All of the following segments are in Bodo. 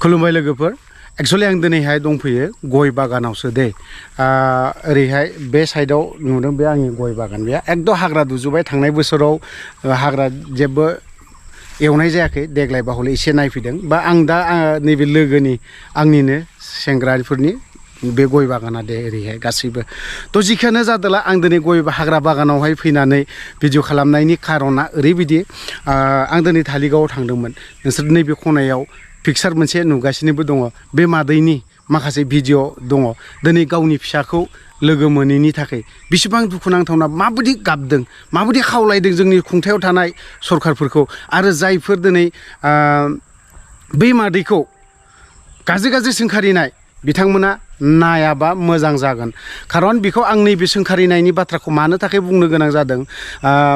खुलुमबाय लोगोफोर एक्चुअली आं दिनैहाय दंफैयो गय बागानावसो दे ओरैहाय बे साइडआव नुदों बे आंनि गय बागान बे एकदम हाग्रा दुजुबाय थांनाय बोसोराव हाग्रा जेबो एवनाय जायाखै देग्लायबा हले एसे नायफैदों बा आं दा नैबे लोगोनि आंनिनो सेंग्राफोरनि बे गय बागाना दे ओरैहाय गासैबो थ' जिखियानो जादोला आं दिनै गय हाग्रा बागानावहाय फैनानै भिडिअ खालामनायनि खारना ओरैबायदि आं दिनै धालिगावआव थांदोंमोन नोंसोर नैबे खनायाव पिक्सार मोनसे नुगासिनोबो दङ बे मादैनि माखासे भिडिअ दङ दिनै गावनि फिसाखौ लोगो मोनैनि थाखाय बेसेबां दुखुनांथावना माबायदि गाबदों माबायदि खावलायदों जोंनि खुंथायाव थानाय सरखारफोरखौ आरो जायफोर दिनै बै मादैखौ गाज्रि गाज्रि सोंखारिनाय बिथांमोना नायाबा मोजां जागोन खारन बेखौ आं नैबे सोंखारिनायनि बाथ्राखौ मानो थाखाय बुंनो गोनां जादों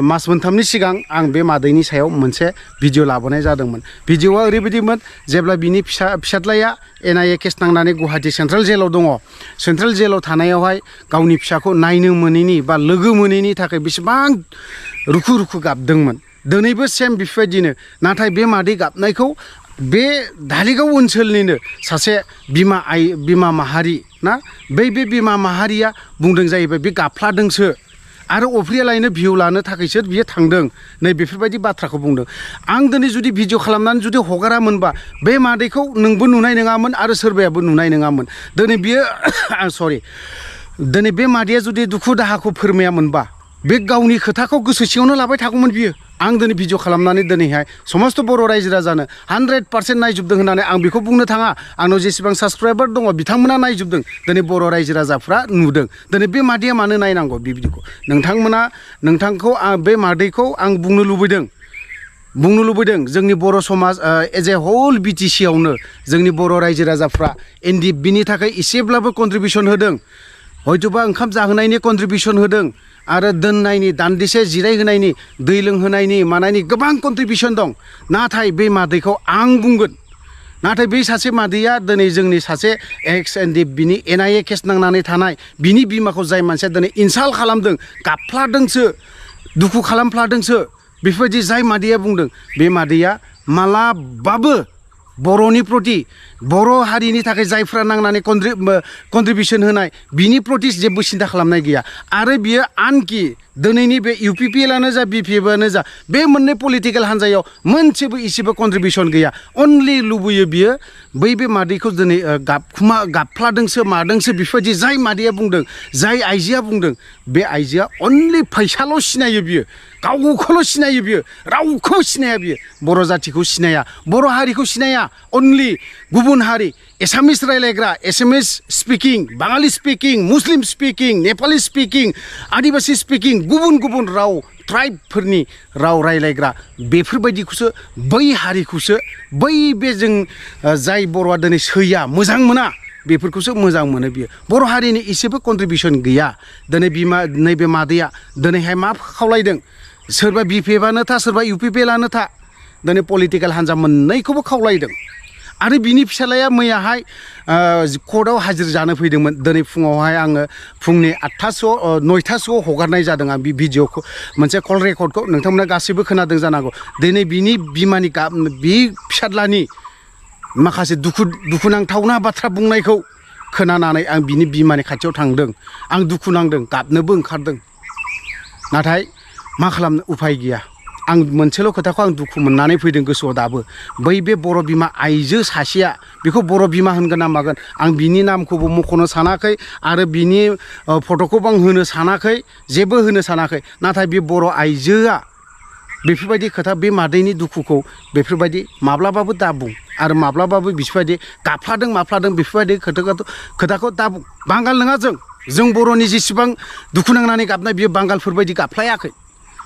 मास मोनथामनि सिगां आं बे मादैनि सायाव मोनसे भिडिअ लाबोनाय जादोंमोन भिडिअआ ओरैबायदिमोन जेब्ला बिनि फिसाज्लाया NIA केस नांनानै गुवाहाटी सेन्ट्रेल जेलाव दङ सेन्ट्रेल जेलाव थानायावहाय गावनि फिसाखौ नायनो मोनैनि बा लोगो मोनैनि थाखाय बेसेबां रुखु रुखु गाबदोंमोन दिनैबो सेम बेफोरबायदिनो नाथाय बे मादै गाबनायखौ बे धालिगाव ओनसोलनिनो सासे बिमा माहारि ना बे बिमा माहारिया बुंदों जाहैबाय बे गाफ्लादोंसो आरो अफ्रिया लायनो भिउ लानो थाखायसो बियो थांदों नै बेफोरबायदि बाथ्राखौ बुंदों आं दिनै जुदि भिडिअ खालामनानै जुदि हगारामोनबा बे मादैखौ नोंबो नुनाय नङामोन आरो सोरबायाबो नुनाय नङामोन दिनै बियो सरि दिनै बे मादैया जुदि दुखु दाहाखौ फोरमायामोनबा बे गावनि खोथाखौ गोसो सिङावनो लाबाय थागौमोन बियो आं दिनै भिडिअ खालामनानै दिनैहाय समस्त बर' रायजो राजानो 100% नायजोबदों होननानै आं बेखौ बुंनो थाङा आंनाव जेसेबां साबस्क्राइबार दङ बिथांमोना नायजोबदों दिनै बर' रायजो राजाफ्रा नुदों दिनै बे मादैया मानो नायनांगौ बे भिडिअखौ नोंथांखौ बे मादैखौ आं बुंनो लुबैदों जोंनि बर' समाज एज ए हल BTC आवनो जोंनि बर' रायजो राजाफ्रा NDFBनि थाखाय एसेब्लाबो कन्ट्रिबिउसन होदों हयतोबा ओंखाम जाहोनायनि कन्ट्रिबिउसन होदों आरो दोननायनि दान्दिसे जिरायहोनायनि दै लोंहोनायनि मानायनि गोबां कन्ट्रिबिउसन दं नाथाय बे मादैखौ आं बुंगोन नाथाय बै सासे मादैया दिनै जोंनि सासे NDFBनि NIA केस नांनानै थानाय बिनि बिमाखौ जाय मानसिया दिनै इनसाल्ट खालामदों गाबफ्लादोंसो दुखु खालामफ्लादोंसो बेफोरबायदि जाय मादैया बुंदों बे मादैया मालाबाबो बर'नि प्रति बर' हारिनि थाखाय जायफ्रा नांनानै कन्ट्रिबिउसन होनाय बिनि प्रति जेबो सिन्था खालामनाय गैया आरो बियो आनकि दिनैनि बे UPPLआनो जा BPFआनो जा बे मोननै पलिटिकेल हान्जायाव मोनसेबो एसेबो कन्ट्रिबिउसन गैया अनलि लुबैयो बियो बे मादैखौ दिनै गाबफ्लादोंसो मादोंसो बेफोरबायदि जाय मादैया बुंदों जाय आइजोआ बुंदों बे आइजोआ अनलि फैसाल' सिनायो बियो गावखौल' सिनायो बियो रावखौबो सिनाया बियो बर' जाथिखौ सिनाया बर' हारिखौ सिनाया अनलि गुबुन हारि एसामिस रायलायग्रा एसामिस स्पिकिं बाङालि स्पिकिं मुस्लिम स्पिकिं नेपाली स्पिकिं आदिबासि स्पिकिं गुबुन राव ट्राइबफोरनि राव रायलायग्रा बेफोरबायदिखौसो बै हारिखौसो बे जों जाय बर'आ दिनै सैया मोजां मोना बेफोरखौसो मोजां मोनो बियो बर' हारिनि एसेबो कन्ट्रिबिउसन गैया दिनै नैबे मादैया दिनैहाय मा खावलायदों सोरबा BPFआनो था सोरबा UPPLआनो था दिनै पलिटिकेल हान्जा मोननैखौबो खावलायदों आरो बिनि फिसालाया मैयाहाय कर्टआव हाजिर जानो फैदोंमोन दिनै फुङावहाय आङो फुंनि 9टासोआव हगारनाय जादों आं बे भिडिअखौ मोनसे कल रेकर्डखौ नोंथांमोना गासैबो खोनादों जानांगौ दिनै बिनि बिमानि बे फिसाज्लानि माखासे दुखुनांथावना बाथ्रा बुंनायखौ खोनानानै आं बिनि बिमानि खाथियाव थांदों आं दुखु नांदों गाबनोबो ओंखारदों नाथाय मा खालामनो उफाय गैया आं मोनसेल' खोथाखौ आं दुखु मोननानै फैदों गोसोआव दाबो बे बर' बिमा आइजो सासेया बेखौ बर' बिमा होनगोन ना मागोन आं बिनि नामखौबो मख'नो सानाखै आरो बिनि फट'खौबो आं होनो सानाखै जेबो होनो सानाखै नाथाय बे बर' आइजोआ बेफोरबायदि खोथा बे मादैनि दुखुखौ बेफोरबायदि माब्लाबाबो दाबुं आरो माब्लाबाबो बिफोरबायदि गाफ्लादों बेफोरबायदि खोथाखौ दाबुं बांगाल नङा जों बर'नि जेसेबां दुखु नांनानै गाबनाय बियो बांगालफोरबायदि गाबफ्लायाखै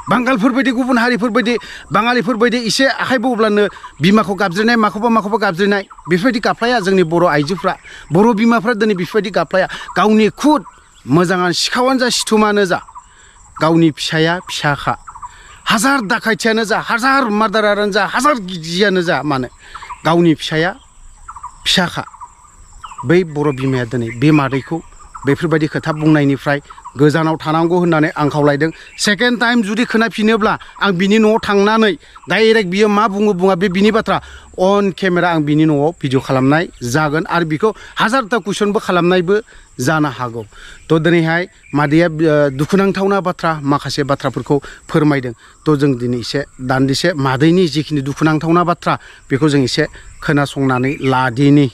बांगालफोरबायदि गुबुन हारिफोरबायदि बाङालिफोरबायदि एसे आखाइ बौब्लानो बिमाखौ गाबज्रिनाय माखौबा गाबज्रिनाय बेफोरबायदि गाबफ्लाया जोंनि बर' आइजोफ्रा बर' बिमाफ्रा दिनै बेफोरबायदि गाबफ्लाया गावनि खुद मोजाङानो सिखावानो जा सिथुमानो जा गावनि फिसाया फिसाखा हाजार दाखायथियानो जा हाजार मार्डारानो जा हाजार गिजियानो जा मानो गावनि फिसाया फिसाखा बै बर' बिमाया दिनै बे मादैखौ बेफोरबायदि खोथा बुंनायनिफ्राय गोजानाव थानांगौ होननानै आं खावलायदों सेकेन्ड टाइम जुदि खोनाफिनोब्ला आं बिनि न'आव थांनानै डाइरेक्ट बियो मा बुङो बुङा बे बिनि बाथ्रा अन केमेरा आं बिनि न'आव भिडिअ खालामनाय जागोन आरो बिखौ हाजारथा कुइसनबो खालामनायबो जानो हागौ थ' दिनैहाय मादैया दुखुनांथावना बाथ्रा माखासे बाथ्राफोरखौ फोरमायदों थ' जों दिनै एसे दान्दिसे मादैनि जिखिनि दुखुनांथावना बाथ्रा बेखौ जों एसे खोनासंनानै लादिनि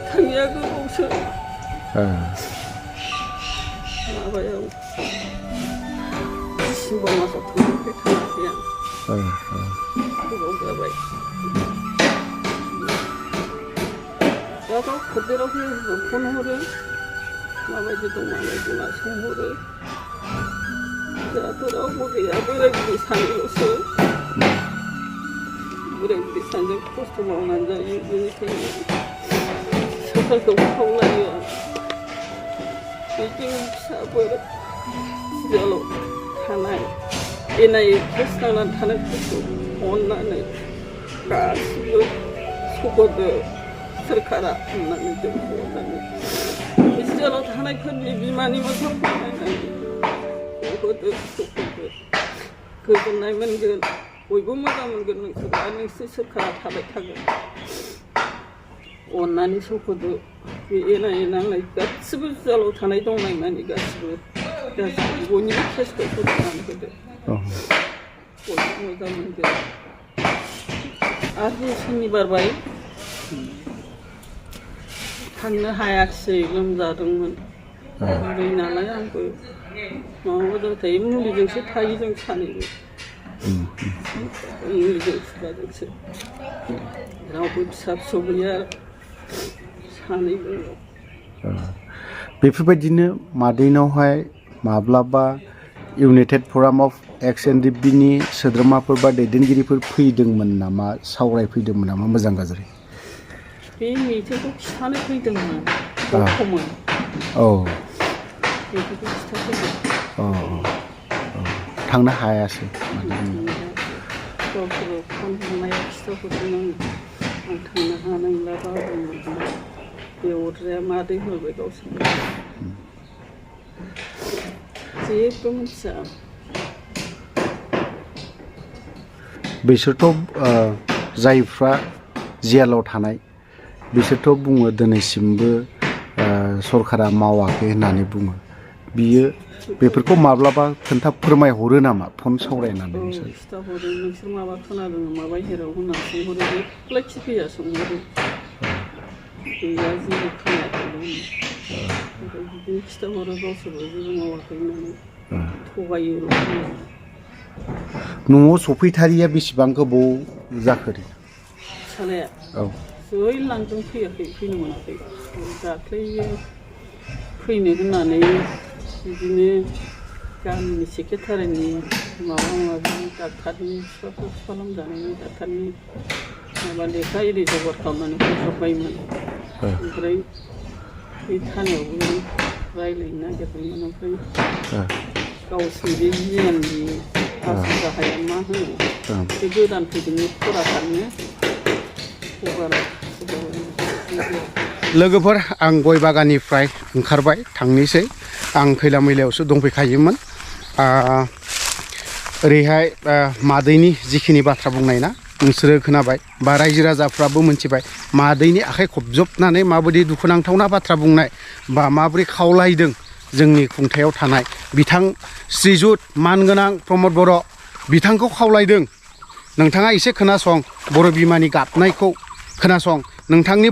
थांनाया गोबावसो माबायाव डिसेम्बर मासाव थांनायनिफ्राय थाङाखै आं गोबाव जाबाय दाथ' खदेराव फन हरो माबायदि दं माबायदि मा सोंहरो दाथ' रावबो गैया बोराय बुरै सानैल'सो बोराय बुरै सानैजों खस्थ' मावनानै जायो बेनिखायनो सरकारखौ खावलायो जोंनि फिसाफोर जेलाव थानाय NIA केस नांनानै थानायफोरखौ अननानै गासिबो सगदो सोरखारा अननानै जोंखौ अननानै जेलाव थानायफोरनि बिमानि मोखांखौ नायनानै सगदो सगदो गोजोननाय मोनगोन बयबो मोजां मोनगोन नोंसोर सोरखारा थाबाय थागोन अननानै सगदो बे NIA नांनाय गासिबो जेलाव थानाय दंनाय मानि गासिबो बयनिबो केसखौ फोजोबनानै होदो बयबो मोजां मोनगोन आरो शनिबार बाय थांनो हायाखिसै लोमजादोंमोन बुरै नालाय आंबो माबाजों थायो मुलिजोंसो थायो जों सानैबो मुलिजों फिसाजोंसो रावबो फिसा फिसौ गैया सानैबो बेफोरबायदिनो मादैनावहाय माब्लाबा इउनाइटेड फराम अफ एक्स-एन-डि-पिनि सोद्रोमाफोर बा दैदेनगिरिफोर फैदोंमोन नामा सावरायफैदोंमोन नामा मोजां गाज्रि बे मेथाइखौ खिथानो फैदोंमोन गथ'मोन मेथाइखौ खिथाफैदों थांनो हायासै गावसोरो फन हरनायाव खिथाहरदों आं थांनो हानाय नंला बाबुमोन बे अरजाया मादै होनबाय गावसोर जेबो मिथिया बिसोरथ' जायफ्रा जेलाव थानाय बिसोरथ' बुङो दिनैसिमबो सरकारा मावाखै होननानै बुङो बियो बेफोरखौ माब्लाबा फोरमायहरो नामा फन सावरायनानै खिथाहरो नोंसोर माबा खोनादों नामा बाहेरायाव होननानै सोंहरो जेब्लाय खिफैया सोंहरो गैया जेबो खोनायाखै बिदिनो खिथाहरो गावसोरबो जेबो मावाखै होननानै थगायो न'आव सफैथारिया बेसेबां गोबाव जाखो फिसालाया जै लांदों फैयाखै फैनो मोनाखै दाख्लैयो फैनो होननानै बिदिनो गामिनि सेक्रेटारिनि माबा माबि डाक्टारनि बिफा लोमजानायनि डाक्टारनि माबा लेखा एरि जगार खालामनानै फैजोब्बायमोन ओमफ्राय बे थानायावबो रायज्लायनो नागिरदोंमोन ओमफ्राय गावसोर बे जियाननि आसु गाहाया मा होनो बे गोदान फैदोंनि फराथारनो लोगोफोर आं गय बागाननिफ्राय ओंखारबाय थांनोसै आं खैला मैलायावसो दंफैखायोमोन ओरैहाय मादैनि जिखिनि बाथ्रा बुंनाय ना नोंसोरो खोनाबाय बा रायजो राजाफ्राबो मोनथिबाय मादैनि आखाइ खबजबनानै माबायदि दुखुनांथावना बाथ्रा बुंनाय बा माबोरै खावलायदों जोंनि खुंथायाव थानाय बिथां श्रीजुत मानगोनां प्रमद बर' बिथांखौ खावलायदों नोंथाङा एसे खोनासं बर' बिमानि गाबनायखौ खोनासं नोंथांनि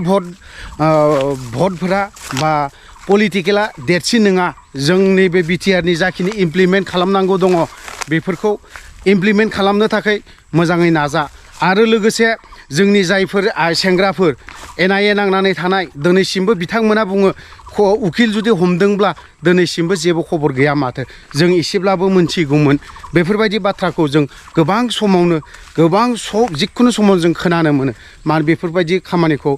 भटफोरा बा पलिटिकेला देरसिन नङा जोंनि बे बिटिआरनि जाखिनि इमप्लिमेन्ट खालामनांगौ दङ बेफोरखौ इमप्लिमेन्ट खालामनो थाखाय मोजाङै नाजा आरो लोगोसे जोंनि जायफोर सेंग्राफोर NIA नांनानै थानाय दिनैसिमबो बिथांमोना बुङो उकिल जुदि हमदोंब्ला दिनैसिमबो जेबो खबर गैया माथो जों एसेब्लाबो मोनथिगौमोन बेफोरबायदि बाथ्राखौ जों गोबां समावनो जिखुनु समाव जों खोनानो मोनो मा बेफोरबायदि खामानिखौ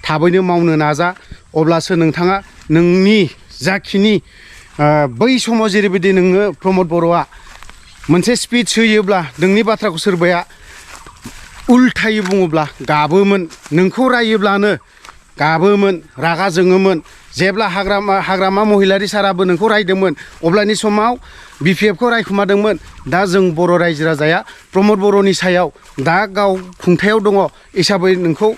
थाबैनो मावनो नाजा अब्लासो नोंथाङा नोंनि जाखिनि बै समाव जेरैबायदि नोङो प्रमद बर'आ मोनसे स्पिच होयोब्ला नोंनि बाथ्राखौ सोरबाया उल्थायै बुङोब्ला गाबोमोन नोंखौ रायोब्लानो गाबोमोन रागा जोङोमोन जेब्ला हाग्रामा महिलारि साराबो नोंखौ रायदोंमोन अब्लानि समाव BPFखौ रायखुमादोंमोन दा जों बर' रायजो राजाया प्रमद बर'नि सायाव दा गाव खुंथायाव दङ हिसाबै नोंखौ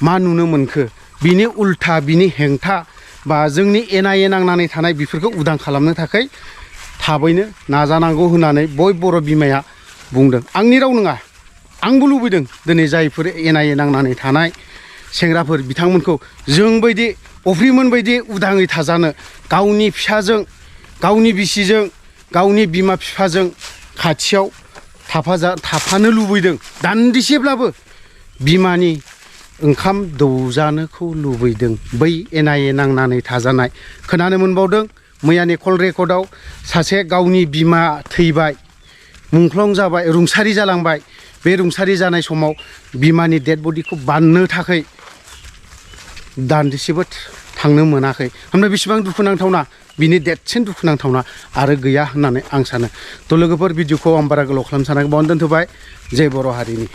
मा नुनो मोनखो बिनि उल्था बिनि हेंथा बा जोंनि NIA नांनानै थानाय बेफोरखौ उदां खालामनो थाखाय थाबैनो नाजानांगौ होननानै बर' बिमाया बुंदों आंनि राव नङा आंबो लुबैदों दिनै जायफोर NIA नांनानै थानाय सेंग्राफोर बिथांमोनखौ जोंबायदि अफ्रिमोन बायदि उदाङै थाजानो गावनि फिसाजों गावनि बिसिजों गावनि बिमा बिफाजों खाथियाव थाफानो लुबैदों दान्दिसेब्लाबो बिमानि ओंखाम दौजानोखौ लुबैदों बै NIA नांनानै थाजानाय खोनानो मोनबावदों मैयानि कल रेकर्डआव सासे गावनि बिमा थैबाय मुंख्लं जाबाय रुंसारि जालांबाय बे रुंसारि जानाय समाव बिमानि डेड बडिखौ बाननो थाखाय दान्दिसेबो थांनो मोनाखै होमब्ला बेसेबां दुखुनांथावना बिनि देरसिन दुखुनांथावना आरो गैया होननानै आं सानो थ' लोगोफोर भिडिअखौ आं बारा गोलाव खालामनो सानाखै बावनो दोनथ'बाय जय बर' हारिनि